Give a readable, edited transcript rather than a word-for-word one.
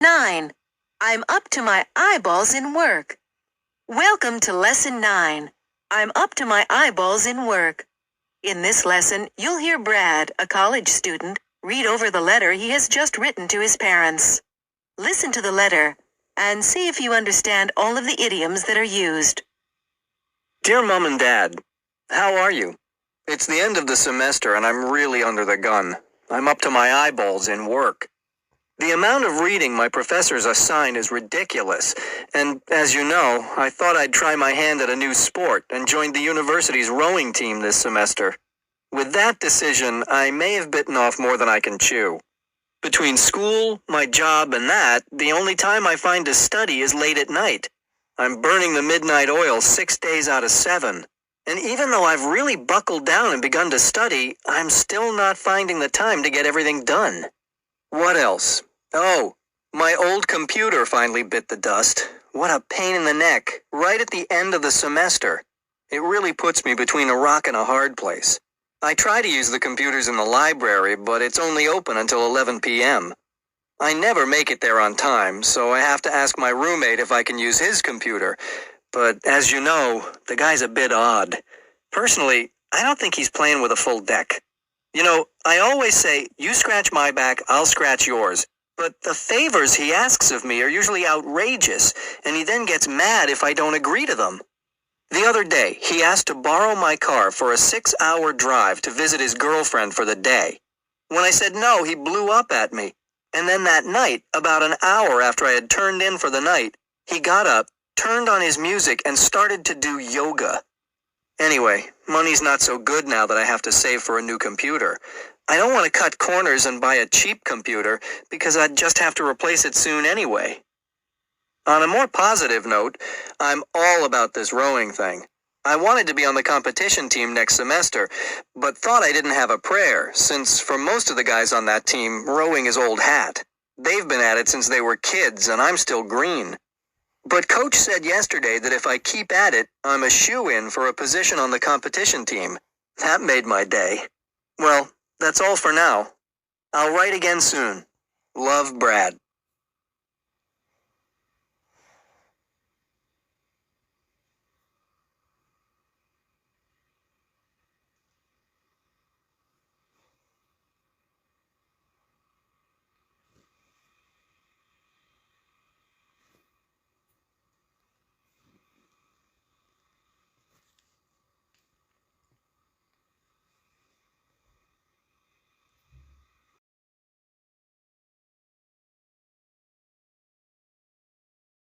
9. I'm up to my eyeballs in work. Welcome to Lesson 9. I'm up to my eyeballs in work. In this lesson, you'll hear Brad, a college student, read over the letter he has just written to his parents. Listen to the letter and see if you understand all of the idioms that are used. Dear Mom and Dad, how are you? It's the end of the semester and I'm really under the gun. I'm up to my eyeballs in work. The amount of reading my professors assign is ridiculous, and as you know, I thought I'd try my hand at a new sport and joined the university's rowing team this semester. With that decision, I may have bitten off more than I can chew. Between school, my job, and that, the only time I find to study is late at night. I'm burning the midnight oil 6 days out of 7. And even though I've really buckled down and begun to study, I'm still not finding the time to get everything done. What else? Oh, my old computer finally bit the dust. What a pain in the neck, right at the end of the semester. It really puts me between a rock and a hard place. I try to use the computers in the library, but it's only open until 11 p.m. I never make it there on time, so I have to ask my roommate if I can use his computer. But as you know, the guy's a bit odd. Personally, I don't think he's playing with a full deck. You know, I always say, you scratch my back, I'll scratch yours. But the favors he asks of me are usually outrageous, and he then gets mad if I don't agree to them. The other day, he asked to borrow my car for a 6-hour drive to visit his girlfriend for the day. When I said no, he blew up at me. And then that night, about an hour after I had turned in for the night, he got up, turned on his music, and started to do yoga. Anyway, money's not so good now that I have to save for a new computer. I don't want to cut corners and buy a cheap computer because I'd just have to replace it soon anyway. On a more positive note, I'm all about this rowing thing. I wanted to be on the competition team next semester, but thought I didn't have a prayer, since for most of the guys on that team, rowing is old hat. They've been at it since they were kids, and I'm still green. But Coach said yesterday that if I keep at it, I'm a shoo-in for a position on the competition team. That made my day. Well, that's all for now. I'll write again soon. Love, Brad.